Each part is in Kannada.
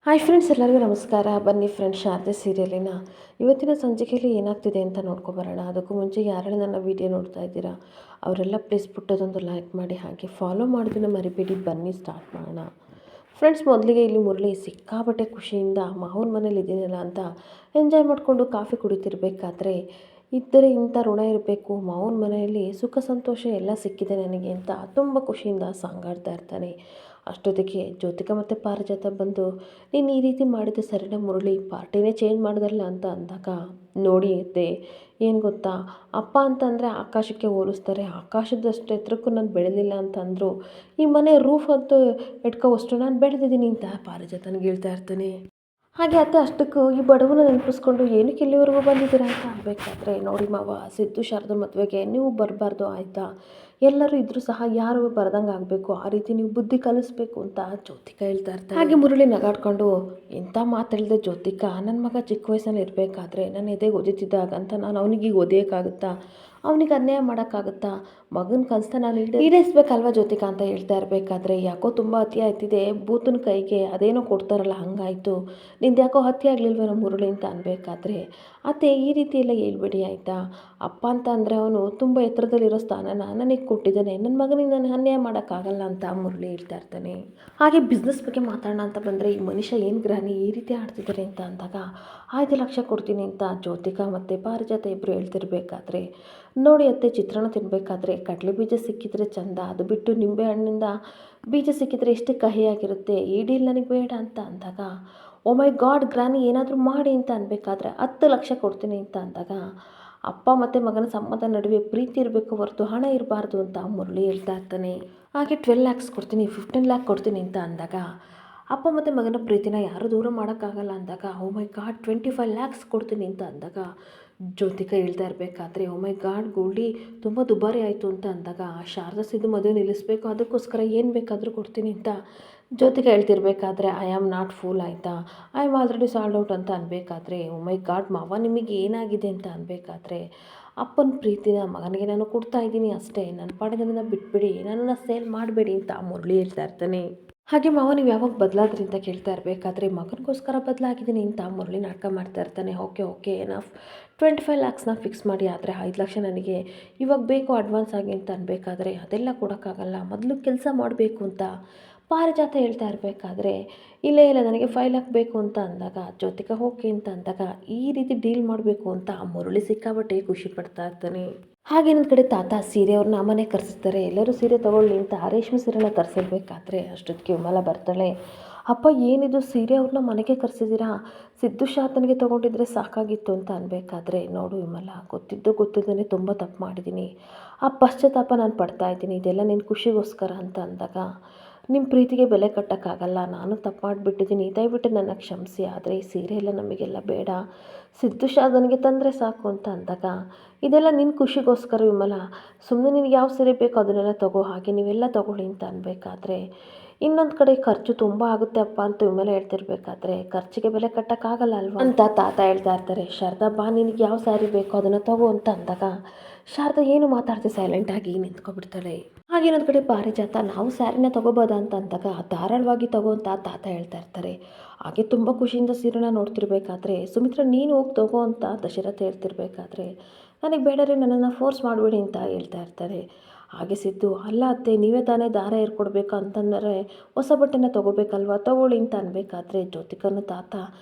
ಹಾಯ್ ಫ್ರೆಂಡ್ಸ್, ಎಲ್ಲರಿಗೂ ನಮಸ್ಕಾರ. ಬನ್ನಿ ಫ್ರೆಂಡ್ಸ್, ಶಾರದೆ ಸೀರಿಯಲಿನ ಇವತ್ತಿನ ಸಂಚಿಕೆಯಲ್ಲಿ ಏನಾಗ್ತಿದೆ ಅಂತ ನೋಡ್ಕೊಬರೋಣ. ಅದಕ್ಕೂ ಮುಂಚೆ ಯಾರೆಲ್ಲ ನನ್ನ ವಿಡಿಯೋ ನೋಡ್ತಾ ಇದ್ದೀರಾ ಅವರೆಲ್ಲ ಪ್ಲೀಸ್ ಪುಟ್ಟದೊಂದು ಲೈಕ್ ಮಾಡಿ, ಹಾಗೆ ಫಾಲೋ ಮಾಡೋದನ್ನು ಮರಿಬೇಡಿ. ಬನ್ನಿ ಸ್ಟಾರ್ಟ್ ಮಾಡೋಣ. ಫ್ರೆಂಡ್ಸ್, ಮೊದಲಿಗೆ ಇಲ್ಲಿ ಮುರಳಿ ಸಿಕ್ಕಾಪಟ್ಟೆ ಖುಷಿಯಿಂದ ಮಾವನ ಮನೇಲಿ ಇದ್ದೀನಲ್ಲ ಅಂತ ಎಂಜಾಯ್ ಮಾಡಿಕೊಂಡು ಕಾಫಿ ಕುಡಿತಿರ್ಬೇಕಾದ್ರೆ, ಇದ್ದರೆ ಇಂಥ ಋಣ ಇರಬೇಕು, ಮಾವನ ಮನೆಯಲ್ಲಿ ಸುಖ ಸಂತೋಷ ಎಲ್ಲ ಸಿಕ್ಕಿದೆ ನನಗೆ ಅಂತ ತುಂಬ ಖುಷಿಯಿಂದ ಸಾಂಗಾಡ್ತಾ ಇರ್ತಾನೆ. ಅಷ್ಟೊತ್ತಿಗೆ ಜ್ಯೋತಿಕಾ ಮತ್ತು ಪಾರಿಜಾತ ಬಂದು, ನೀನು ಈ ರೀತಿ ಮಾಡಿದ್ದು ಸರಿನಾ ಮುರಳಿ, ಪಾರ್ಟಿನೇ ಚೇಂಜ್ ಮಾಡಿದಲ್ಲ ಅಂತ ಅಂದಾಗ, ನೋಡಿ ಅತ್ತೆ, ಏನು ಗೊತ್ತಾ, ಅಪ್ಪ ಅಂತಂದರೆ ಆಕಾಶಕ್ಕೆ ಹೋಲಿಸ್ತಾರೆ, ಆಕಾಶದಷ್ಟು ಎತ್ತರಕ್ಕೂ ನಾನು ಬೆಳೆದಿಲ್ಲ ಅಂತಂದರು, ಈ ಮನೆ ರೂಫ್ ಅಂತೂ ಇಟ್ಕೋವಷ್ಟು ನಾನು ಬೆಳೆದಿದ್ದೀನಿ ಅಂತ ಪಾರಿಜಾತನಿಗೆ ಹೇಳ್ತಾ ಇರ್ತಾನೆ. ಹಾಗೆ ಅತ್ತೆ ಅಷ್ಟಕ್ಕೂ ಈ ಬಡವನ ನೆನಪಿಸ್ಕೊಂಡು ಏನಕ್ಕೆ ಇಲ್ಲಿವರೆಗೂ ಬಂದಿದ್ದೀರಾ ಅಂತ ಅನ್ಬೇಕಾದ್ರೆ, ನೋಡಿ ಮಾವ, ಸಿದ್ದು ಶಾರದ ಮದುವೆಗೆ ನೀವು ಬರಬಾರ್ದು ಆಯಿತಾ, ಎಲ್ಲರೂ ಇದ್ರೂ ಸಹ ಯಾರು ಬರ್ದಂಗೆ ಆಗಬೇಕು, ಆ ರೀತಿ ನೀವು ಬುದ್ಧಿ ಕಲಿಸ್ಬೇಕು ಅಂತ ಜ್ಯೋತಿಕಾ ಹೇಳ್ತಾ ಇರ್ತಾರೆ. ಹಾಗೆ ಮುರಳಿ ನಗಾಡ್ಕೊಂಡು, ಇಂಥ ಮಾತು ಹೇಳಿದೆ ಜ್ಯೋತಿಕಾ, ನನ್ನ ಮಗ ಚಿಕ್ಕ ವಯಸ್ಸಲ್ಲಿ ಇರಬೇಕಾದ್ರೆ ನನ್ನ ಎದೆಗೆ ಒದಿತಿದ್ದಾಗ ಅಂತ ನಾನು ಅವನಿಗೆ ಈಗ ಒದೆಯೋಕ್ಕಾಗುತ್ತಾ, ಅವನಿಗೆ ಅನ್ಯಾಯ ಮಾಡೋಕ್ಕಾಗುತ್ತಾ, ಮಗನ ಕನಸನ್ನ ನಾನು ಈಡೇರಿಸ್ಬೇಕಲ್ವ ಜ್ಯೋತಿಕಾ ಅಂತ ಹೇಳ್ತಾ ಇರಬೇಕಾದ್ರೆ, ಯಾಕೋ ತುಂಬ ಅತಿ ಆಯ್ತಿದೆ, ಭೂತನ ಕೈಗೆ ಅದೇನೋ ಕೊಡ್ತಾರಲ್ಲ ಹಂಗಾಯಿತು, ನಿಂದು ಯಾಕೋ ಹತ್ಯೆ ಆಗಲಿಲ್ವೇನೋ ಮುರಳಿ ಅಂತ ಅನ್ಬೇಕಾದ್ರೆ, ಅತ್ತೆ ಈ ರೀತಿ ಎಲ್ಲ ಹೇಳ್ಬೇಡಿ ಆಯಿತಾ, ಅಪ್ಪ ಅಂತ ಅಂದರೆ ಅವನು ತುಂಬ ಎತ್ತರದಲ್ಲಿರೋ ಸ್ಥಾನನ ನನಗೆ ಕೊಟ್ಟಿದ್ದಾನೆ, ನನ್ನ ಮಗನಿಗೆ ನಾನು ಅನ್ಯಾಯ ಮಾಡೋಕ್ಕಾಗಲ್ಲ ಅಂತ ಮುರಳಿ ಹೇಳ್ತಾ ಇರ್ತಾನೆ. ಹಾಗೆ ಬಿಸ್ನೆಸ್ ಬಗ್ಗೆ ಮಾತಾಡೋಣ ಅಂತ ಬಂದರೆ, ಈ ಮನುಷ್ಯ ಏನು ಗ್ರಾನಿ ಈ ರೀತಿ ಆಡ್ತಿದ್ದಾರೆ ಅಂತ ಅಂದಾಗ, 5 ಲಕ್ಷ ಕೊಡ್ತೀನಿ ಅಂತ ಜ್ಯೋತಿಕಾ ಮತ್ತು ಪಾರಿಜಾತ ಇಬ್ಬರು ಹೇಳ್ತಿರ್ಬೇಕಾದ್ರೆ, ನೋಡಿ ಅತ್ತೆ, ಚಿತ್ರಾನ್ನ ತಿನ್ನಬೇಕಾದ್ರೆ ಕಡಲೆ ಬೀಜ ಸಿಕ್ಕಿದ್ರೆ ಚಂದ, ಅದು ಬಿಟ್ಟು ನಿಂಬೆ ಹಣ್ಣಿಂದ ಬೀಜ ಸಿಕ್ಕಿದ್ರೆ ಎಷ್ಟು ಕಹಿಯಾಗಿರುತ್ತೆ, ಈ ಡೀಲ್ ನನಗೆ ಬೇಡ ಅಂತ ಅಂದಾಗ, ಓ ಮೈ ಗಾಡ್ ಗ್ರಾನಿ, ಏನಾದರೂ ಮಾಡಿ ಅಂತ ಅನ್ಬೇಕಾದ್ರೆ 10 ಲಕ್ಷ ಕೊಡ್ತೀನಿ ಅಂತ ಅಂದಾಗ, ಅಪ್ಪ ಮತ್ತು ಮಗನ ಸಂಬಂಧ ನಡುವೆ ಪ್ರೀತಿ ಇರಬೇಕು ಹೊರತು ಹಣ ಇರಬಾರ್ದು ಅಂತ ಮುರಳಿ ಹೇಳ್ತಾ ಇರ್ತಾನೆ. ಹಾಗೆ 12 lakhs ಕೊಡ್ತೀನಿ, 15 lakh ಕೊಡ್ತೀನಿ ಅಂತ ಅಂದಾಗ, ಅಪ್ಪ ಮತ್ತು ಮಗನ ಪ್ರೀತಿನ ಯಾರೂ ದೂರ ಮಾಡೋಕ್ಕಾಗಲ್ಲ ಅಂದಾಗ, ಓ ಮೈ ಗಾಡ್ 25 lakhs ಕೊಡ್ತೀನಿ ಅಂತ ಅಂದಾಗ, ಜ್ಯೋತಿಕಾ ಹೇಳ್ತಾ ಇರಬೇಕಾದ್ರೆ, ಓ ಮೈ ಗಾಡ್ ಗೋಲ್ಡಿ ತುಂಬ ದುಬಾರಿ ಆಯಿತು ಅಂತ ಅಂದಾಗ, ಶಾರದಾ ಸಿದ್ದು ಮದುವೆ ನಿಲ್ಲಿಸಬೇಕು, ಅದಕ್ಕೋಸ್ಕರ ಏನು ಬೇಕಾದರೂ ಕೊಡ್ತೀನಿ ಅಂತ ಜ್ಯೋತಿಕಾ ಹೇಳ್ತಿರ್ಬೇಕಾದ್ರೆ, ಐ ಆಮ್ ನಾಟ್ ಫೂಲ್ ಆಯಿತಾ, I am already sold out ಅಂತ ಅನ್ಬೇಕಾದ್ರೆ, ಓ ಮೈ ಗಾಡ್ ಮಾವ ನಿಮಗೆ ಏನಾಗಿದೆ ಅಂತ ಅನ್ಬೇಕಾದ್ರೆ, ಅಪ್ಪನ ಪ್ರೀತಿನ ಮಗನಿಗೆ ನಾನು ಕೊಡ್ತಾ ಇದ್ದೀನಿ ಅಷ್ಟೇ, ನನ್ನ ಪಾಡಿಗೆ ನನ್ನನ್ನು ಬಿಟ್ಬಿಡಿ, ನನ್ನನ್ನು ಸೇಲ್ ಮಾಡಬೇಡಿ ಅಂತ ಮುರಳಿ ಹೇಳ್ತಾ ಇರ್ತಾನೆ. ಹಾಗೆ ಮಾವ ನೀವು ಯಾವಾಗ ಬದಲಾದ್ರಿ ಅಂತ ಕೇಳ್ತಾ ಇರಬೇಕಾದ್ರೆ, ಮಗನಿಗೋಸ್ಕರ ಬದಲಾಗಿದ್ದೀನಿ ಅಂತ ಮುರಳಿ ನಾಟಕ ಮಾಡ್ತಾ ಇರ್ತಾನೆ. ಓಕೆ ಓಕೆ ಎನಫ್, 25 lakhsನ ಫಿಕ್ಸ್ ಮಾಡಿ, ಆದರೆ 5 ಲಕ್ಷ ನನಗೆ ಇವಾಗ ಬೇಕು ಅಡ್ವಾನ್ಸ್ ಆಗಿ ಅಂತ ಅನ್ಬೇಕಾದ್ರೆ, ಅದೆಲ್ಲ ಕೊಡೋಕ್ಕಾಗಲ್ಲ, ಮೊದಲು ಕೆಲಸ ಮಾಡಬೇಕು ಅಂತ ಪಾರಿಜಾತ ಹೇಳ್ತಾ ಇರಬೇಕಾದ್ರೆ, ಇಲ್ಲೇ ಇಲ್ಲ ನನಗೆ 5 lakh ಬೇಕು ಅಂತ ಅಂದಾಗ, ಜ್ಯೋತಿಕಾ ಓಕೆ ಅಂತ ಅಂದಾಗ, ಈ ರೀತಿ ಡೀಲ್ ಮಾಡಬೇಕು ಅಂತ ಮುರಳಿ ಸಿಕ್ಕಾಬಟ್ಟೆ ಖುಷಿ ಪಡ್ತಾ ಇರ್ತಾನೆ. ಹಾಗೆ ಇನ್ನೊಂದು ಕಡೆ ತಾತ ಸೀರೆ ಅವ್ರನ್ನ ಮನೆ ಕರೆಸಿರ್ತಾರೆ, ಎಲ್ಲರೂ ಸೀರೆ ತೊಗೊಳ್ಳಿ ಅಂತ ರೇಷ್ಮೆ ಸೀರೆನ ತರಿಸಿರ್ಬೇಕಾದ್ರೆ, ಅಷ್ಟೊತ್ತಿಗೆ ವಿಮಲ ಬರ್ತಾಳೆ. ಅಪ್ಪ ಏನಿದು ಸೀರೆ ಅವ್ರನ್ನ ಮನೆಗೆ ಕರೆಸಿದ್ದೀರಾ, ಸಿದ್ದು ಶಾತನಿಗೆ ತೊಗೊಂಡಿದ್ರೆ ಸಾಕಾಗಿತ್ತು ಅಂತ ಅನ್ಬೇಕಾದ್ರೆ, ನೋಡು ವಿಮಲ, ಗೊತ್ತಿಲ್ಲದೇ ತುಂಬ ತಪ್ಪು ಮಾಡಿದ್ದೀನಿ, ಆ ಪಶ್ಚಾತ್ತಾಪ ನಾನು ಪಡ್ತಾ ಇದ್ದೀನಿ, ಇದೆಲ್ಲ ನಿನ್ನ ಖುಷಿಗೋಸ್ಕರ ಅಂತ ಅಂದಾಗ, ನಿಮ್ಮ ಪ್ರೀತಿಗೆ ಬೆಲೆ ಕಟ್ಟೋಕ್ಕಾಗಲ್ಲ, ನಾನು ತಪ್ಪು ಮಾಡಿಬಿಟ್ಟಿದ್ದೀನಿ, ದಯವಿಟ್ಟು ನನ್ನ ಕ್ಷಮಿಸಿ, ಆದರೆ ಈ ಸೀರೆ ಎಲ್ಲ ನಮಗೆಲ್ಲ ಬೇಡ, ಸಿದ್ದು ಶಾದನಿಗೆ ತಂದರೆ ಸಾಕು ಅಂತ ಅಂದಾಗ, ಇದೆಲ್ಲ ನಿನ್ನ ಖುಷಿಗೋಸ್ಕರ ವಿಮಲ, ಸುಮ್ಮನೆ ನಿನಗೆ ಯಾವ ಸೀರೆ ಬೇಕೋ ಅದನ್ನೆಲ್ಲ ತಗೋ, ಹಾಗೆ ನೀವೆಲ್ಲ ತೊಗೊಳ್ಳಿ ಅಂತ ಅನ್ಬೇಕಾದ್ರೆ, ಇನ್ನೊಂದು ಕಡೆ ಖರ್ಚು ತುಂಬ ಆಗುತ್ತೆ ಅಪ್ಪ ಅಂತ ವಿಮಲ ಹೇಳ್ತಿರ್ಬೇಕಾದ್ರೆ, ಖರ್ಚಿಗೆ ಬೆಲೆ ಕಟ್ಟೋಕ್ಕಾಗಲ್ಲ ಅಲ್ವಾ ಅಂತ ತಾತ ಹೇಳ್ತಾ ಇರ್ತಾರೆ. ಶಾರದಾ ಬಾ, ನಿನಗೆ ಯಾವ ಸ್ಯಾರಿ ಬೇಕೋ ಅದನ್ನು ತಗೋ ಅಂತ ಅಂದಾಗ, ಶಾರದಾ ಏನು ಮಾತಾಡ್ತಿ ಸೈಲೆಂಟಾಗಿ ನಿಂತ್ಕೊಬಿಡ್ತಾಳೆ. ಹಾಗೆ ಇನ್ನೊಂದು ಕಡೆ ಪಾರಿಜಾತ, ನಾವು ಸ್ಯಾರಿನ ತೊಗೋಬೋದಾ ಅಂತ ಅಂದಾಗ, ಧಾರಾಳವಾಗಿ ತಗೋ ಅಂತ ತಾತ ಹೇಳ್ತಾ ಇರ್ತಾರೆ. ಹಾಗೆ ತುಂಬ ಖುಷಿಯಿಂದ ಸೀರೆನ ನೋಡ್ತಿರ್ಬೇಕಾದ್ರೆ, ಸುಮಿತ್ರಾ ನೀನು ಹೋಗಿ ತಗೋ ಅಂತ ದಶರಥ ಹೇಳ್ತಿರ್ಬೇಕಾದ್ರೆ, ನನಗೆ ಬೇಡರೆ ನನ್ನನ್ನು ಫೋರ್ಸ್ ಮಾಡಬೇಡಿ ಅಂತ ಹೇಳ್ತಾ ಇರ್ತಾರೆ. ಹಾಗೆ ಸಿದ್ದು, ಅಲ್ಲ ಅತ್ತೆ, ನೀವೇ ತಾನೇ ದಾರ ಏರ್ಕೊಡ್ಬೇಕು ಅಂತಂದರೆ ಹೊಸ ಬಟ್ಟೆನ ತೊಗೋಬೇಕಲ್ವ, ತಗೊಳ್ಳಿ ಅಂತ ಅನ್ಬೇಕಾದ್ರೆ, ಜ್ಯೋತಿಕನ ತಾತ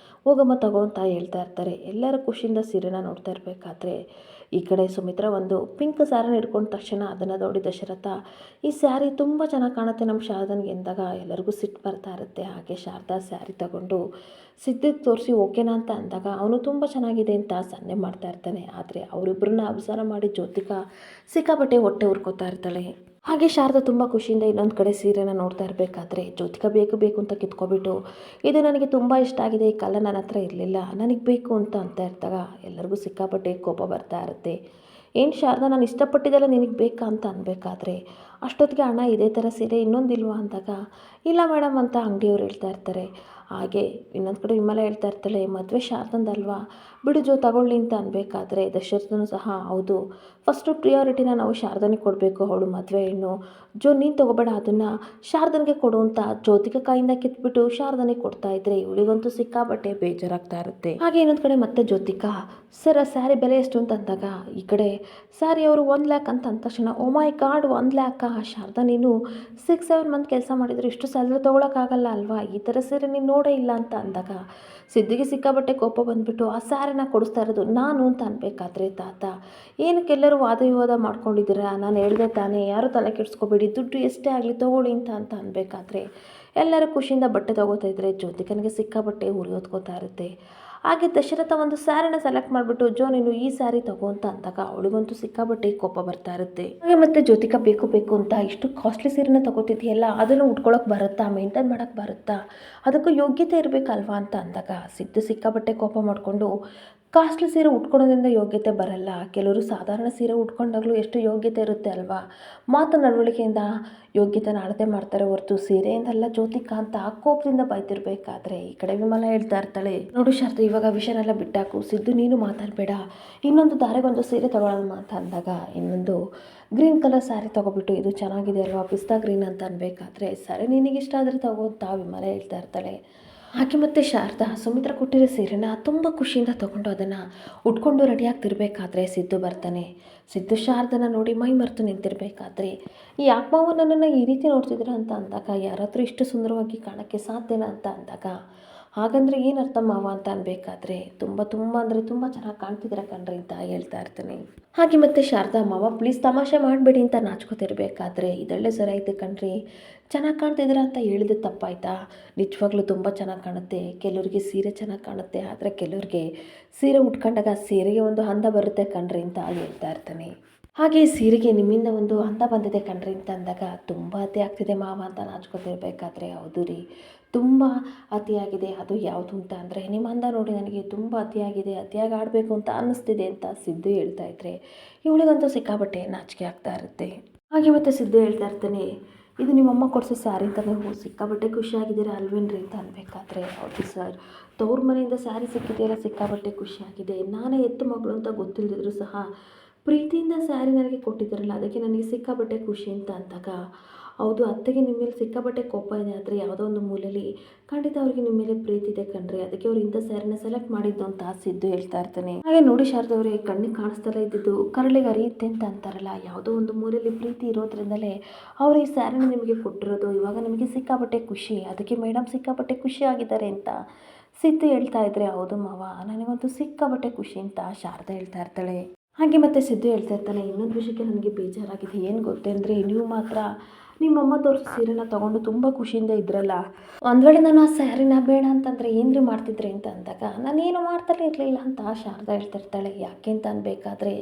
ಹೋಗಮ್ಮ ತಗೋ ಅಂತ ಹೇಳ್ತಾ ಇರ್ತಾರೆ. ಎಲ್ಲರ ಖುಷಿಯಿಂದ ಸೀರೆನ ನೋಡ್ತಾ ಇರಬೇಕಾದ್ರೆ, ಈ ಕಡೆ ಸುಮಿತ್ರಾ ಒಂದು ಪಿಂಕ್ ಸ್ಯಾರಿನ ಹಿಡ್ಕೊಂಡ ತಕ್ಷಣ ಅದನ್ನು ನೋಡಿ ದಶರಥ, ಈ ಸ್ಯಾರಿ ತುಂಬ ಚೆನ್ನಾಗಿ ಕಾಣುತ್ತೆ ನಮ್ಮ ಶಾರದನಿಗೆ ಎಂದಾಗ ಎಲ್ಲರಿಗೂ ಸಿಟ್ಟು ಬರ್ತಾ ಇರುತ್ತೆ. ಹಾಗೆ ಶಾರದಾ ಸ್ಯಾರಿ ತಗೊಂಡು ಸಿದ್ದಿಗೆ ತೋರಿಸಿ ಓಕೆನಾ ಅಂತ ಅಂದಾಗ, ಅವನು ತುಂಬ ಚೆನ್ನಾಗಿದೆ ಅಂತ ಸನ್ನೆ ಮಾಡ್ತಾ ಇರ್ತಾನೆ. ಆದರೆ ಅವರಿಬ್ಬರನ್ನ ಅಬ್ಸರ್ವ್ ಮಾಡಿ ಜ್ಯೋತಿಕಾ ಸಿಕ್ಕಾಪಟ್ಟೆ ಹೊಟ್ಟೆ ಹುರ್ಕೋತಾ ಇರ್ತಾಳೆ. ಹಾಗೆ ಶಾರದಾ ತುಂಬ ಖುಷಿಯಿಂದ ಇನ್ನೊಂದು ಕಡೆ ಸೀರೆನ ನೋಡ್ತಾ ಇರಬೇಕಾದ್ರೆ, ಜ್ಯೋತಿಕಾ ಬೇಕು ಬೇಕು ಅಂತ ಕಿತ್ಕೊಬಿಟ್ಟು, ಇದು ನನಗೆ ತುಂಬ ಇಷ್ಟ ಆಗಿದೆ, ಈ ಕಲ್ಲ ನನ್ನ ಹತ್ರ ಇರಲಿಲ್ಲ, ನನಗೆ ಬೇಕು ಅಂತ ಇರ್ತಾಗ ಎಲ್ಲರಿಗೂ ಸಿಕ್ಕಾಪಟ್ಟೆ ಕೋಪ ಬರ್ತಾ ಇರುತ್ತೆ. ಏನು ಶಾರದಾ, ನಾನು ಇಷ್ಟಪಟ್ಟಿದ್ದೆಲ್ಲ ನಿನಗೆ ಬೇಕಾ ಅಂತ ಅನ್ಬೇಕಾದ್ರೆ, ಅಷ್ಟೊತ್ತಿಗೆ ಅಣ್ಣ ಇದೇ ಥರ ಸೀರೆ ಇನ್ನೊಂದಿಲ್ವಾ ಅಂದಾಗ, ಇಲ್ಲ ಮೇಡಮ್ ಅಂತ ಅಂಗಡಿಯವ್ರು ಹೇಳ್ತಾ ಇರ್ತಾರೆ. ಹಾಗೆ ಇನ್ನೊಂದು ಕಡೆ ವಿಮಲ ಹೇಳ್ತಾ ಇರ್ತಾಳೆ, ಮದುವೆ ಶಾರದಂದಲ್ವಾ ಬಿಡು ಜೋ ತಗೊಳ್ಳಿ ಅಂತ ಅನ್ಬೇಕಾದ್ರೆ ದಶರಥನೂ ಸಹ ಹೌದು ಫಸ್ಟು ಪ್ರಿಯಾರಿಟಿನ ನಾವು ಶಾರದನಿಗೆ ಕೊಡಬೇಕು, ಅವಳು ಮದುವೆ ಹೆಣ್ಣು, ಜೋ ನೀನು ತೊಗೋಬೇಡ ಅದನ್ನು ಶಾರದನಿಗೆ ಕೊಡು ಅಂತ ಜ್ಯೋತಿಕ ಕೈಯಿಂದ ಕಿತ್ಬಿಟ್ಟು ಶಾರದನಿಗೆ ಕೊಡ್ತಾ ಇದ್ರೆ ಇವಳಿಗಂತೂ ಸಿಕ್ಕಾಬಟ್ಟೆ ಬೇಜಾರಾಗ್ತಾ ಇರುತ್ತೆ. ಹಾಗೆ ಇನ್ನೊಂದು ಕಡೆ ಮತ್ತೆ ಜ್ಯೋತಿಕಾ ಸರ್ ಆ ಸ್ಯಾರಿ ಬೆಲೆ ಎಷ್ಟು ಅಂತ ಅಂದಾಗ ಈ ಕಡೆ ಸ್ಯಾರಿ ಅವರು 1 ಲ್ಯಾಕ್ ಅಂತ ಅಂದ ತಕ್ಷಣ ಓ ಮೈ ಗಾಡ್ 1 ಲ್ಯಾಕ ಶಾರದಾ ನೀನು 6-7 ಮಂತ್ ಕೆಲಸ ಮಾಡಿದರೆ ಇಷ್ಟು ಸ್ಯಾಲ್ರಿ ತೊಗೊಳಕ್ಕಾಗಲ್ಲ ಅಲ್ವಾ, ಈ ಥರ ಸೀರೆ ನೀನು ನೋಡೇ ಇಲ್ಲ ಅಂತ ಅಂದಾಗ ಸಿದ್ಧಿಗೆ ಸಿಕ್ಕಾಬಟ್ಟೆ ಕೋಪ ಬಂದುಬಿಟ್ಟು ಆ ಸ್ಯಾರಿನ ಕೊಡಿಸ್ತಾ ಇರೋದು ನಾನು ಅಂತ ಅನ್ಬೇಕಾದ್ರೆ ತಾತ ಏನಕ್ಕೆಲ್ಲರೂ ವಾದ ವಿವಾದ ಮಾಡ್ಕೊಂಡಿದ್ದೀರಾ, ನಾನು ಹೇಳಿದೆ ತಾನೇ ಯಾರು ತಲೆ ಕೆಡಿಸ್ಕೋಬೇಡಿ, ದುಡ್ಡು ಎಷ್ಟೇ ಆಗಲಿ ತೊಗೊಳ್ಳಿ ಅಂತ ಅನ್ಬೇಕಾದ್ರೆ ಎಲ್ಲರೂ ಖುಷಿಯಿಂದ ಬಟ್ಟೆ ತೊಗೋತಾ ಇದ್ರೆ ಜ್ಯೋತಿಕನಿಗೆ ಸಿಕ್ಕಾಬಟ್ಟೆ ಉರಿ ಹೊತ್ಕೋತಾ ಇರುತ್ತೆ. ಹಾಗೆ ದಶರಥ ಒಂದು ಸ್ಯಾರಿನ ಸೆಲೆಕ್ಟ್ ಮಾಡಿಬಿಟ್ಟು ಜೋ ನೀನು ಈ ಸ್ಯಾರಿ ತಗೋ ಅಂತ ಅಂದಾಗ ಅವಳಿಗಂತೂ ಸಿಕ್ಕಾಬಟ್ಟೆ ಕೋಪ ಬರ್ತಾ ಇರುತ್ತೆ. ಹಾಗೆ ಮತ್ತೆ ಜ್ಯೋತಿಕಾ ಬೇಕು ಅಂತ ಇಷ್ಟು ಕಾಸ್ಟ್ಲಿ ಸೀರೆನ ತಗೋತಿದ್ಯಲ್ಲ ಅದನ್ನು ಉಟ್ಕೊಳಕ್ಕೆ ಬರುತ್ತಾ, ಮೇಂಟೈನ್ ಮಾಡೋಕ್ಕೆ ಬರುತ್ತಾ, ಅದಕ್ಕೂ ಯೋಗ್ಯತೆ ಇರಬೇಕಲ್ವಾ ಅಂತ ಅಂದಾಗ ಸಿಕ್ಕಾಬಟ್ಟೆ ಕೋಪ ಮಾಡಿಕೊಂಡು ಕಾಸ್ಟ್ಲಿ ಸೀರೆ ಉಟ್ಕೊಳ್ಳೋದ್ರಿಂದ ಯೋಗ್ಯತೆ ಬರಲ್ಲ, ಕೆಲವರು ಸಾಧಾರಣ ಸೀರೆ ಉಟ್ಕೊಂಡಾಗಲೂ ಎಷ್ಟು ಯೋಗ್ಯತೆ ಇರುತ್ತೆ ಅಲ್ವಾ, ಮಾತು ನಡವಳಿಕೆಯಿಂದ ಯೋಗ್ಯತೆನ ಅಳತೆ ಮಾಡ್ತಾರೆ ಹೊರತು ಸೀರೆಯಿಂದಲ್ಲ ಜ್ಯೋತಿಕಾ ಅಂತ ಕೋಪದಿಂದ ಬೈತಿರ್ಬೇಕಾದ್ರೆ ಈ ಕಡೆ ವಿಮಲ ಹೇಳ್ತಾ ಇರ್ತಾಳೆ, ನೋಡು ಶಾರದಾ ಇವಾಗ ವಿಷಯನೆಲ್ಲ ಬಿಟ್ಟಾಕು, ಸಿದ್ದು ನೀನು ಮಾತಾಡಬೇಡ, ಇನ್ನೊಂದು ದಾರೆಗೊಂದು ಸೀರೆ ತಗೊಳ್ಳೋಣ ಅಂತ ಅಂದಾಗ ಇನ್ನೊಂದು ಗ್ರೀನ್ ಕಲರ್ ಸ್ಯಾರಿ ತೊಗೊಬಿಟ್ಟು ಇದು ಚೆನ್ನಾಗಿದೆ ಅಲ್ವಾ ಪಿಸ್ತಾ ಗ್ರೀನ್ ಅಂತ ಅನ್ಬೇಕಾದ್ರೆ ಸರಿ ನಿನಗಿಷ್ಟ ಆದರೆ ತಗೋ ಅಂತ ವಿಮಲ ಹೇಳ್ತಾ ಇರ್ತಾಳೆ. ಹಾಗೆ ಮತ್ತು ಶಾರದಾ ಸುಮಿತ್ರ ಕೊಟ್ಟಿರೋ ಸೀರೆನ ತುಂಬ ಖುಷಿಯಿಂದ ತೊಗೊಂಡು ಅದನ್ನು ಉಟ್ಕೊಂಡು ರೆಡಿಯಾಗ್ತಿರ್ಬೇಕಾದ್ರೆ ಸಿದ್ದು ಬರ್ತಾನೆ. ಸಿದ್ದು ಶಾರದನ ನೋಡಿ ಮೈ ಮರೆತು ನಿಂತಿರಬೇಕಾದ್ರೆ ಈ ಮಾವ ನನ್ನನ್ನು ಈ ರೀತಿ ನೋಡ್ತಿದ್ದೀರ ಅಂತ ಅಂದಾಗ ಯಾರಾದರೂ ಇಷ್ಟು ಸುಂದರವಾಗಿ ಕಾಣೋಕ್ಕೆ ಸಾಧ್ಯನಾ ಅಂತ ಅಂದಾಗ ಹಾಗಂದ್ರೆ ಏನು ಅರ್ಥ ಮಾವ ಅಂತ ಅನ್ಬೇಕಾದ್ರೆ ತುಂಬ ಅಂದರೆ ತುಂಬ ಚೆನ್ನಾಗಿ ಕಾಣ್ತಿದ್ದೀರ ಕಣ್ರಿ ಅಂತ ಹೇಳ್ತಾ ಇರ್ತಾನೆ. ಹಾಗೆ ಮತ್ತೆ ಶಾರದಾ ಮಾವ ಪ್ಲೀಸ್ ತಮಾಷೆ ಮಾಡಬೇಡಿ ಅಂತ ನಾಚ್ಕೋತಿರ್ಬೇಕಾದ್ರೆ ಇದೊಳ್ಳೆ ಸರಿ ಐತೆ ಕಣ್ರಿ, ಚೆನ್ನಾಗಿ ಕಾಣ್ತಿದ್ದೀರ ಅಂತ ಹೇಳಿದೆ ತಪ್ಪಾಯ್ತಾ, ನಿಜವಾಗ್ಲೂ ತುಂಬ ಚೆನ್ನಾಗಿ ಕಾಣುತ್ತೆ, ಕೆಲವರಿಗೆ ಸೀರೆ ಚೆನ್ನಾಗಿ ಕಾಣುತ್ತೆ ಆದರೆ ಕೆಲವ್ರಿಗೆ ಸೀರೆ ಉಟ್ಕೊಂಡಾಗ ಸೀರೆಗೆ ಒಂದು ಅಂದ ಬರುತ್ತೆ ಕಣ್ರಿ ಅಂತ ಹೇಳ್ತಾ ಇರ್ತಾನೆ. ಹಾಗೆ ಸೀರೆಗೆ ನಿಮ್ಮಿಂದ ಒಂದು ಅಂದ ಬಂದಿದೆ ಕಣ್ರಿ ಅಂತ ಅಂದಾಗ ತುಂಬ ಅತಿ ಆಗ್ತಿದೆ ಮಾವ ಅಂತ ನಾಚ್ಕೋತಿರ್ಬೇಕಾದ್ರೆ ಹೌದು ರೀ ತುಂಬ ಅತಿಯಾಗಿದೆ, ಅದು ಯಾವುದು ಅಂತ ಅಂದರೆ ನಿಮ್ಮ ಅಂದ ನೋಡಿ ನನಗೆ ತುಂಬ ಅತಿಯಾಗಿದೆ, ಅತಿಯಾಗಿ ಆಡಬೇಕು ಅಂತ ಅನ್ನಿಸ್ತಿದೆ ಅಂತ ಸಿದ್ದು ಹೇಳ್ತಾ ಇದ್ರೆ ಇವಳಿಗಂತೂ ಸಿಕ್ಕಾಬಟ್ಟೆ ನಾಚಿಕೆ ಆಗ್ತಾ ಇರುತ್ತೆ. ಹಾಗೆ ಮತ್ತೆ ಸಿದ್ದು ಹೇಳ್ತಾ ಇರ್ತಾನೆ, ಇದು ನಿಮ್ಮಮ್ಮ ಕೊಡಿಸೋ ಸ್ಯಾರಿ ಅಂತಲೇ ಸಿಕ್ಕಾಬಟ್ಟೆ ಖುಷಿಯಾಗಿದ್ದೀರಾ ಅಲ್ವೇನ್ರಿ ಅಂತ ಅನ್ಬೇಕಾದ್ರೆ ಹೌದು ಸರ್ ತವ್ರ ಮನೆಯಿಂದ ಸ್ಯಾರಿ ಸಿಕ್ಕಿದೆಯಲ್ಲ ಸಿಕ್ಕಾಬಟ್ಟೆ ಖುಷಿಯಾಗಿದೆ, ನಾನೇ ಎತ್ತು ಮಗಳು ಅಂತ ಗೊತ್ತಿಲ್ಲದಿದ್ರು ಸಹ ಪ್ರೀತಿಯಿಂದ ಸ್ಯಾರಿ ನನಗೆ ಕೊಟ್ಟಿದ್ದಾರಲ್ಲ ಅದಕ್ಕೆ ನನಗೆ ಸಿಕ್ಕಾಬಟ್ಟೆ ಖುಷಿ ಅಂತ ಅಂದಾಗ ಹೌದು ಅತ್ತೆಗೆ ನಿಮ್ಮ ಮೇಲೆ ಸಿಕ್ಕಾಬಟ್ಟೆ ಕೋಪ ಇದೆ ಆದರೆ ಯಾವುದೋ ಒಂದು ಮೂಲೆಯಲ್ಲಿ ಖಂಡಿತ ಅವ್ರಿಗೆ ನಿಮ್ಮ ಮೇಲೆ ಪ್ರೀತಿ ಇದೆ ಕಣ್ರಿ, ಅದಕ್ಕೆ ಅವ್ರು ಇಂಥ ಸ್ಯಾರಿನ ಸೆಲೆಕ್ಟ್ ಮಾಡಿದ್ದು ಅಂತ ಸಿದ್ದು ಹೇಳ್ತಾ ಇರ್ತಾನೆ. ಹಾಗೆ ನೋಡಿ ಶಾರದವ್ರೆ ಕಣ್ಣಿಗೆ ಕಾಣಿಸ್ತಲ್ಲ ಇದ್ದಿದ್ದು ಕರಳಿಗೆ ಅರಿಯುತ್ತೆ ಅಂತ ಅಂತಾರಲ್ಲ, ಯಾವುದೋ ಒಂದು ಮೂಲೆಯಲ್ಲಿ ಪ್ರೀತಿ ಇರೋದ್ರಿಂದಲೇ ಅವ್ರು ಈ ಸ್ಯಾರಿನ ನಿಮಗೆ ಕೊಟ್ಟಿರೋದು, ಇವಾಗ ನಿಮಗೆ ಸಿಕ್ಕಾಬಟ್ಟೆ ಖುಷಿ, ಅದಕ್ಕೆ ಮೇಡಮ್ ಸಿಕ್ಕಾಬಟ್ಟೆ ಖುಷಿ ಆಗಿದ್ದಾರೆ ಅಂತ ಸಿದ್ದು ಹೇಳ್ತಾ ಇದ್ರೆ ಹೌದು ಮಾವ ನನಗಂತೂ ಸಿಕ್ಕಾಬಟ್ಟೆ ಖುಷಿ ಅಂತ ಶಾರದಾ ಹೇಳ್ತಾ ಇರ್ತಾಳೆ. ಹಾಗೆ ಮತ್ತೆ ಸಿದ್ದು ಹೇಳ್ತಾ ಇರ್ತಾನೆ, ಇನ್ನೊಂದು ವಿಷಯಕ್ಕೆ ನನಗೆ ಬೇಜಾರಾಗಿದೆ, ಏನು ಗೊತ್ತೇಂದ್ರೆ ನೀವು ಮಾತ್ರ ನಿಮ್ಮಮ್ಮ ತೋರಿಸೋ ಸೀರೆನ ತೊಗೊಂಡು ತುಂಬ ಖುಷಿಯಿಂದ ಇದ್ರಲ್ಲ, ಒಂದು ವೇಳೆ ನಾನು ಆ ಸ್ಯಾರಿನ ಬೇಡ ಅಂತಂದರೆ ಏನ್ರಿ ಮಾಡ್ತಿದ್ರಿ ಅಂತ ಅಂದಾಗ ನಾನೇನು ಮಾಡ್ತಲೇ ಇರಲಿಲ್ಲ ಅಂತ ಶಾರದಾ ಹೇಳ್ತಿರ್ತಾಳೆ. ಯಾಕೆ ಅಂತ ಅನ್ಬೇಕಾದ್ರೆ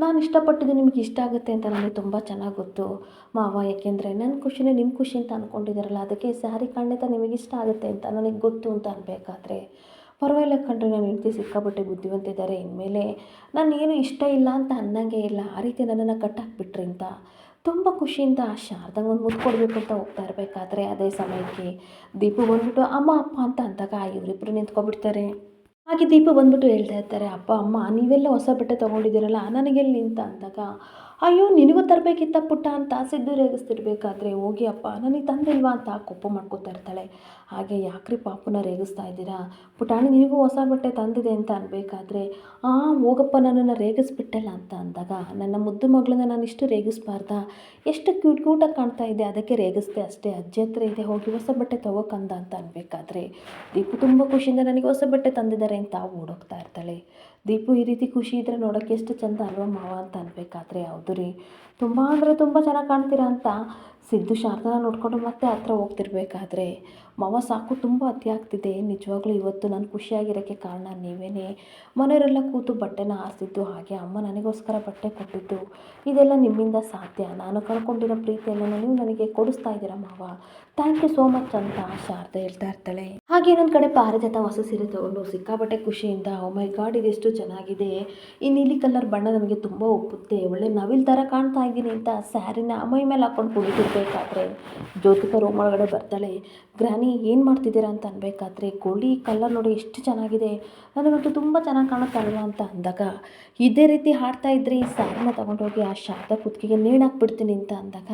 ನಾನು ಇಷ್ಟಪಟ್ಟಿದ್ದು ನಿಮ್ಗೆ ಇಷ್ಟ ಆಗುತ್ತೆ ಅಂತ ನನಗೆ ತುಂಬ ಚೆನ್ನಾಗಿ ಗೊತ್ತು ಮಾವ, ಯಾಕೆಂದರೆ ನನ್ನ ಖುಷಿನೇ ನಿಮ್ಮ ಖುಷಿ ಅಂತ ಅಂದ್ಕೊಂಡಿದ್ದಾರಲ್ಲ ಅದಕ್ಕೆ ಸ್ಯಾರಿ ಖಂಡಿತ ನಿಮಗೆ ಇಷ್ಟ ಆಗುತ್ತೆ ಅಂತ ನನಗೆ ಗೊತ್ತು ಅಂತ ಅನ್ಬೇಕಾದ್ರೆ ಪರವಾಗಿಲ್ಲ ಕಣ್ರಿ ನನ್ನ ಹೆಂಡತಿ ಸಿಕ್ಕಾಬಟ್ಟೆ ಬುದ್ಧಿವಂತಿದ್ದಾರೆ, ಇನ್ಮೇಲೆ ನಾನು ಏನು ಇಷ್ಟ ಇಲ್ಲ ಅಂತ ಅನ್ನಂಗೆ ಇಲ್ಲ, ಆ ರೀತಿ ನನ್ನನ್ನು ಕಟ್ಟಾಕ್ಬಿಟ್ರಿ ಅಂತ ತುಂಬ ಖುಷಿಯಿಂದ ಶಾರದಂಗೆ ಒಂದು ಮುದ್ದು ಕೊಡಬೇಕು ಅಂತ ಹೋಗ್ತಾ ಇರಬೇಕಾದ್ರೆ ಅದೇ ಸಮಯಕ್ಕೆ ದೀಪು ಬಂದ್ಬಿಟ್ಟು ಅಮ್ಮ ಅಪ್ಪ ಅಂತ ಅಂದಾಗ ಇವರಿಬ್ಬರು ನಿಂತ್ಕೊಬಿಡ್ತಾರೆ. ಹಾಗೆ ದೀಪು ಬಂದ್ಬಿಟ್ಟು ಹೇಳ್ತಾ ಇರ್ತಾರೆ, ಅಪ್ಪ ಅಮ್ಮ ನೀವೆಲ್ಲ ಹೊಸ ಬಟ್ಟೆ ತೊಗೊಂಡಿದ್ದೀರಲ್ಲ ನನಗೆಲ್ಲಿ ಅಂತ ಅಂದಾಗ ಅಯ್ಯೋ ನಿನಗೂ ತರಬೇಕಿತ್ತ ಪುಟ್ಟ ಅಂತ ಸಿದ್ದು ರೇಗಿಸ್ತಿರ್ಬೇಕಾದ್ರೆ ಹೋಗಿ ಅಪ್ಪ ನನಗೆ ತಂದಿಲ್ವಾ ಅಂತ ಕೋಪ ಮಾಡ್ಕೋತಾ ಇರ್ತಾಳೆ. ಹಾಗೆ ಯಾಕ್ರಿ ಪಾಪನ ರೇಗಿಸ್ತಾ ಇದ್ದೀರಾ, ಪುಟಾಣಿ ನಿನಗೂ ಹೊಸ ಬಟ್ಟೆ ತಂದಿದೆ ಅಂತ ಅನ್ಬೇಕಾದ್ರೆ ಹೋಗಪ್ಪ ನನ್ನನ್ನು ರೇಗಿಸ್ಬಿಟ್ಟಲ್ಲ ಅಂತ ಅಂದಾಗ ನನ್ನ ಮುದ್ದು ಮಗಳನ್ನ ನಾನು ಇಷ್ಟು ರೇಗಿಸ್ಬಾರ್ದಾ, ಎಷ್ಟು ಕ್ಯೂಟಾಗಿ ಕಾಣ್ತಾ ಇದೆ ಅದಕ್ಕೆ ರೇಗಿಸ್ದೆ ಅಷ್ಟೇ, ಅಜ್ಜಿ ಹತ್ರ ಇದೆ ಹೋಗಿ ಹೊಸ ಬಟ್ಟೆ ತೊಗೋಕಂದ ಅಂತ ಅನ್ಬೇಕಾದ್ರೆ ದೀಪು ತುಂಬ ಖುಷಿಯಿಂದ ನನಗೆ ಹೊಸ ಬಟ್ಟೆ ತಂದಿದ್ದಾರೆ ಅಂತ ಓಡೋಗ್ತಾ ಇರ್ತಾಳೆ. ದೀಪು ಈ ರೀತಿ ಖುಷಿ ಇದ್ದರೆ ನೋಡೋಕ್ಕೆ ಎಷ್ಟು ಚಂದ ಅಲ್ವಾ ಮಾವ ಅಂತ ಅನ್ಬೇಕಾದ್ರೆ ಹೌದು ರೀ ತುಂಬ ಅಂದರೆ ತುಂಬ ಚೆನ್ನಾಗಿ ಕಾಣ್ತೀರಾ ಅಂತ ಸಿದ್ದು ಶಾರದನ ನೋಡಿಕೊಂಡು ಮತ್ತೆ ಹತ್ರ ಹೋಗ್ತಿರ್ಬೇಕಾದ್ರೆ ಮಾವ ಸಾಕು ತುಂಬ ಅತಿ ಆಗ್ತಿದೆ, ನಿಜವಾಗ್ಲೂ ಇವತ್ತು ನಾನು ಖುಷಿಯಾಗಿರೋಕ್ಕೆ ಕಾರಣ ನೀವೇ, ಮನೆಯವರೆಲ್ಲ ಕೂತು ಬಟ್ಟೆನ ಆರಿಸಿದ್ದು ಹಾಗೆ ಅಮ್ಮ ನನಗೋಸ್ಕರ ಬಟ್ಟೆ ಕೊಟ್ಟಿದ್ದು ಇದೆಲ್ಲ ನಿಮ್ಮಿಂದ ಸಾಧ್ಯ, ನಾನು ಕಳ್ಕೊಂಡಿರೋ ಪ್ರೀತಿಯನ್ನು ನೀವು ನನಗೆ ಕೊಡಿಸ್ತಾ ಇದ್ದೀರಾ ಮಾವ, ಥ್ಯಾಂಕ್ ಯು ಸೋ ಮಚ್ ಅಂತ ಶಾರದೆ ಹೇಳ್ತಾ ಇರ್ತಾಳೆ. ಹಾಗೆ ಇನ್ನೊಂದು ಕಡೆ ಪಾರಿಜಾತ ಹೊಸ ಸೀರೆ ತೊಗೊಂಡು ಸಿಕ್ಕಾಬಟ್ಟೆ ಖುಷಿಯಿಂದ ಓ ಮೈ ಗಾಡ್ ಇದೆಷ್ಟು ಚೆನ್ನಾಗಿದೆ, ಈ ನೀಲಿ ಕಲರ್ ಬಣ್ಣ ನನಗೆ ತುಂಬ ಒಪ್ಪುತ್ತೆ, ಒಳ್ಳೆ ನವಿಲ್ ಥರ ಕಾಣ್ತಾ ಇದ್ದೀನಿ ಅಂತ ಸ್ಯಾರಿನ ಮೈ ಮೇಲೆ ಹಾಕ್ಕೊಂಡು ಕುಳಿತಿರ್ತಾರೆ. ಅನ್ಬೇಕಾದ್ರೆ ಜ್ಯೋತಿಕಾ ರೂಮ್ ಒಳಗಡೆ ಬರ್ತಾಳೆ. ಗ್ರ್ಯಾನಿ ಏನು ಮಾಡ್ತಿದ್ದೀರಾ ಅಂತ ಅನ್ಬೇಕಾದ್ರೆ ಗೋಲ್ಡಿ ಕಲರ್ ನೋಡಿ ಎಷ್ಟು ಚೆನ್ನಾಗಿದೆ, ನನಗಂತೂ ತುಂಬ ಚೆನ್ನಾಗಿ ಕಾಣುತ್ತಲ್ವ ಅಂತ ಅಂದಾಗ, ಇದೇ ರೀತಿ ಹಾಡ್ತಾ ಇದ್ದರೆ ಈ ಸ್ಯಾರಿನ ತೊಗೊಂಡೋಗಿ ಆ ಶಾರದಾ ಕುತ್ತಿಗೆಗೆ ನೇಣಾಕ್ಬಿಡ್ತೀನಿ ಅಂತ ಅಂದಾಗ,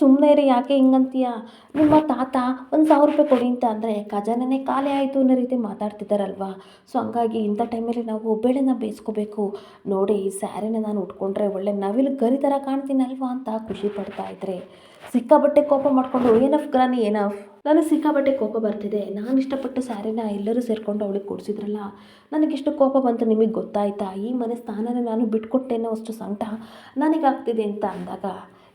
ಸುಮ್ಮನೆ ಇರಿ, ಯಾಕೆ ಹಿಂಗಂತೀಯ, ನಿಮ್ಮ ತಾತ 1,000 ರೂಪಾಯಿ ಕೊಡಿ ಅಂತ ಅಂದರೆ ಖಜಾನೆನೇ ಖಾಲಿ ಆಯಿತು ಅನ್ನೋ ರೀತಿ ಮಾತಾಡ್ತಿದ್ದಾರಲ್ವ. ಸೊ ಹಂಗಾಗಿ ಇಂಥ ಟೈಮಲ್ಲಿ ನಾವು ಬೇಳೆನ ಬೇಯಿಸ್ಕೋಬೇಕು. ನೋಡಿ ಈ ಸ್ಯಾರಿನ ನಾನು ಉಟ್ಕೊಂಡ್ರೆ ಒಳ್ಳೆ ನವಿಲು ಗರಿ ಥರ ಕಾಣ್ತೀನಲ್ವಾ ಅಂತ ಖುಷಿ ಪಡ್ತಾ ಇದ್ರೆ ಸಿಕ್ಕಾಬಟ್ಟೆ ಕೋಪ ಮಾಡಿಕೊಂಡು, ಏನಫ್ ಗ್ರಾನಿ ಏನಫ್, ನನಗೆ ಸಿಕ್ಕಾಬಟ್ಟೆ ಕೋಪ ಬರ್ತಿದೆ, ನಾನು ಇಷ್ಟಪಟ್ಟು ಸ್ಯಾರಿನ ಎಲ್ಲರೂ ಸೇರಿಕೊಂಡು ಅವಳಿಗೆ ಕೊಡಿಸಿದ್ರಲ್ಲ, ನನಗೆಷ್ಟು ಕೋಪ ಬಂತು ನಿಮಗೆ ಗೊತ್ತಾಯ್ತಾ, ಈ ಮನೆ ಸ್ಥಾನನೇ ನಾನು ಬಿಟ್ಕೊಟ್ಟೆ ಅನ್ನೋ ಅಷ್ಟು ಸಂಕಟ ನನಗಾಗ್ತಿದೆ ಅಂತ ಅಂದಾಗ,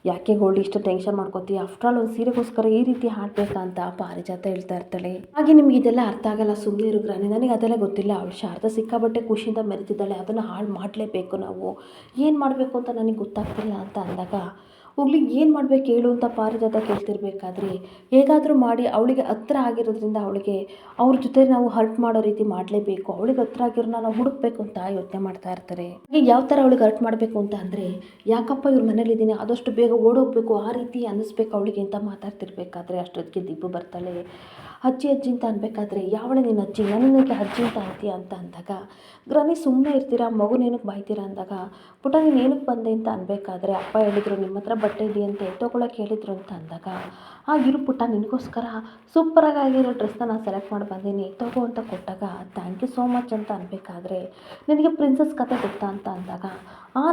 ಯಾಕೆ ಗೋಲ್ಡಿ ಇಷ್ಟು ಟೆನ್ಷನ್ ಮಾಡ್ಕೋತೀಯ, ಆಫ್ಟರ್ ಆಲ್ ಒಂದು ಸೀರೆಗೋಸ್ಕರ ಈ ರೀತಿ ಹಾಡಬೇಕಾ ಅಂತ ಪಾರಿಜಾತ ಹೇಳ್ತಾ ಇರ್ತಾಳೆ. ಹಾಗೆ ನಿಮ್ಗೆ ಇದೆಲ್ಲ ಅರ್ಥ ಆಗಲ್ಲ, ಸುಮ್ಮನೆ ಇರು ಗ್ರಾನಿ, ನನಗೆ ಅದೆಲ್ಲ ಗೊತ್ತಿಲ್ಲ, ಅವಳು ಶಾರದಾ ಸಿಕ್ಕಾಬಟ್ಟೆ ಖುಷಿಯಿಂದ ಮೆರೆತಿದ್ದಾಳೆ, ಅದನ್ನು ಹಾಳು ಮಾಡಲೇಬೇಕು, ನಾವು ಏನು ಮಾಡಬೇಕು ಅಂತ ನನಗೆ ಗೊತ್ತಾಗ್ತಿಲ್ಲ ಅಂತ ಅಂದಾಗ, ಹೋಗ್ಲಿ ಏನು ಮಾಡ್ಬೇಕು ಹೇಳು ಅಂತ ಪಾರಿಜಾತ ಕೇಳ್ತಿರ್ಬೇಕಾದ್ರೆ, ಹೇಗಾದರೂ ಮಾಡಿ ಅವಳಿಗೆ ಹತ್ರ ಆಗಿರೋದ್ರಿಂದ ಅವಳಿಗೆ ಅವ್ರ ಜೊತೆ ನಾವು ಹರ್ಟ್ ಮಾಡೋ ರೀತಿ ಮಾಡಲೇಬೇಕು, ಅವಳಿಗೆ ಹತ್ರ ಆಗಿರೋನ ನಾವು ಹುಡುಕ್ಬೇಕು ಅಂತ ಯೋಚನೆ ಮಾಡ್ತಾ ಇರ್ತಾರೆ. ಈಗ ಯಾವ ಥರ ಅವಳಿಗೆ ಹರ್ಟ್ ಮಾಡಬೇಕು ಅಂತ ಅಂದರೆ, ಯಾಕಪ್ಪ ಇವ್ರ ಮನೇಲಿದ್ದೀನಿ, ಆದಷ್ಟು ಬೇಗ ಓಡೋಗ್ಬೇಕು, ಆ ರೀತಿ ಅನ್ನಿಸ್ಬೇಕು ಅವಳಿಗೆ ಅಂತ ಮಾತಾಡ್ತಿರ್ಬೇಕಾದ್ರೆ ಅಷ್ಟೊತ್ತಿಗೆ ದೀಪು ಬರ್ತಾಳೆ. ಅಜ್ಜಿ ಅಜ್ಜಿ ಅಂತ ಅನ್ಬೇಕಾದ್ರೆ, ಯಾವಳೆ ನಿನ್ನ ಅಜ್ಜಿ, ನನಗೆ ಅಜ್ಜಿ ಅಂತ ಅಂತೀಯ ಅಂತ ಅಂದಾಗ, ಗ್ರಾನಿ ಸುಮ್ಮನೆ ಇರ್ತೀರಾ, ಮಗುನೇನಕ್ಕೆ ಬಾಯ್ತೀರಾ ಅಂದಾಗ, ಪುಟ ನೀನು ಏನಕ್ಕೆ ಬಂದೆ ಅಂತ ಅನ್ಬೇಕಾದ್ರೆ, ಅಪ್ಪ ಹೇಳಿದ್ರು ನಿಮ್ಮ ಹತ್ರ ಬಟ್ಟೆ ಇದೆಯಂತೆ ತೊಗೊಳಕ್ಕೆ ಹೇಳಿದ್ರು ಅಂತ ಅಂದಾಗ, ಇರು ಪುಟ್ಟ, ನಿನಗೋಸ್ಕರ ಸೂಪರಾಗಿ ಆಗಿರೋ ಡ್ರೆಸ್ನ ನಾನು ಸೆಲೆಕ್ಟ್ ಮಾಡಿ ಬಂದೀನಿ ತಗೋ ಅಂತ ಕೊಟ್ಟಾಗ, ಥ್ಯಾಂಕ್ ಯು ಸೋ ಮಚ್ ಅಂತ ಅನ್ಬೇಕಾದ್ರೆ, ನಿನಗೆ ಪ್ರಿನ್ಸಸ್ ಕತೆ ಗೊತ್ತಾ ಅಂತ ಅಂದಾಗ,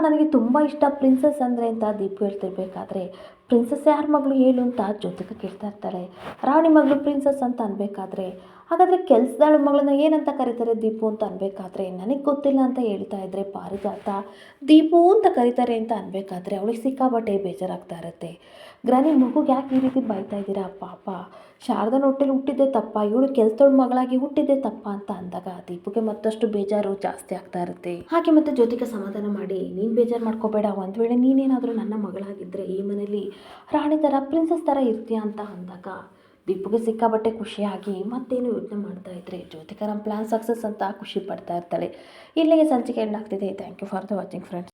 ನನಗೆ ತುಂಬ ಇಷ್ಟ ಪ್ರಿನ್ಸಸ್ ಅಂದರೆ ಅಂತ ದೀಪು ಹೇಳ್ತಿರ್ಬೇಕಾದ್ರೆ, ಪ್ರಿನ್ಸಸ್ ಯಾರ ಮಗಳು ಹೇಳು ಅಂತ ಜ್ಯೋತಿಕಾ ಕೇಳ್ತಾ ಇರ್ತಾಳೆ. ರಾಣಿ ಮಗಳು ಪ್ರಿನ್ಸಸ್ ಅಂತ ಅನ್ಬೇಕಾದ್ರೆ, ಹಾಗಾದರೆ ಕೆಲಸದಾಳ ಮಗಳನ್ನ ಏನಂತ ಕರೀತಾರೆ ದೀಪು ಅಂತ ಅನ್ಬೇಕಾದ್ರೆ, ನನಗೆ ಗೊತ್ತಿಲ್ಲ ಅಂತ ಹೇಳ್ತಾ ಇದ್ರೆ ಪಾರಿಜಾತ, ದೀಪು ಅಂತ ಕರೀತಾರೆ ಅಂತ ಅನ್ಬೇಕಾದ್ರೆ ಅವಳಿಗೆ ಸಿಕ್ಕಾಬಟ್ಟೆ ಬೇಜಾರಾಗ್ತಾ ಇರುತ್ತೆ. ಗ್ರಾನಿ, ಮಗುಗೆ ಯಾಕೆ ಈ ರೀತಿ ಬೈತಾ ಇದ್ದೀರಾ, ಪಾಪ ಶಾರದನ ಹೊಟ್ಟೆಲಿ ಹುಟ್ಟಿದ್ದೆ ತಪ್ಪ, ಇವಳು ಕೆಲಸದೊಳ ಮಗಳಾಗಿ ಹುಟ್ಟಿದ್ದೆ ತಪ್ಪ ಅಂತ ಅಂದಾಗ ದೀಪುಗೆ ಮತ್ತಷ್ಟು ಬೇಜಾರು ಜಾಸ್ತಿ ಆಗ್ತಾ ಇರುತ್ತೆ. ಹಾಗೆ ಮತ್ತೆ ಜ್ಯೋತಿಕಾ ಸಮಾಧಾನ ಮಾಡಿ, ನೀನು ಬೇಜಾರು ಮಾಡ್ಕೋಬೇಡ, ಒಂದು ವೇಳೆ ನೀನೇನಾದರೂ ನನ್ನ ಮಗಳಾಗಿದ್ದರೆ ಈ ಮನೇಲಿ ರಾಣಿ ಥರ ಪ್ರಿನ್ಸಸ್ ಥರ ಇರ್ತೀಯ ಅಂತ ಅಂದಾಗ ದೀಪುಗೆ ಸಿಕ್ಕಾಬಟ್ಟೆ ಖುಷಿಯಾಗಿ ಮತ್ತೇನು ಯೋಚನೆ ಮಾಡ್ತಾ ಇದ್ರೆ ಜ್ಯೋತಿಕಾ ನಮ್ಮ ಪ್ಲಾನ್ ಸಕ್ಸಸ್ ಅಂತ ಖುಷಿ ಪಡ್ತಾ ಇರ್ತಾಳೆ. ಇಲ್ಲಿಗೆ ಸಂಚಿಕೆ ಎಂಡ್ ಆಗ್ತಿದೆ. Thank you for the watching friends.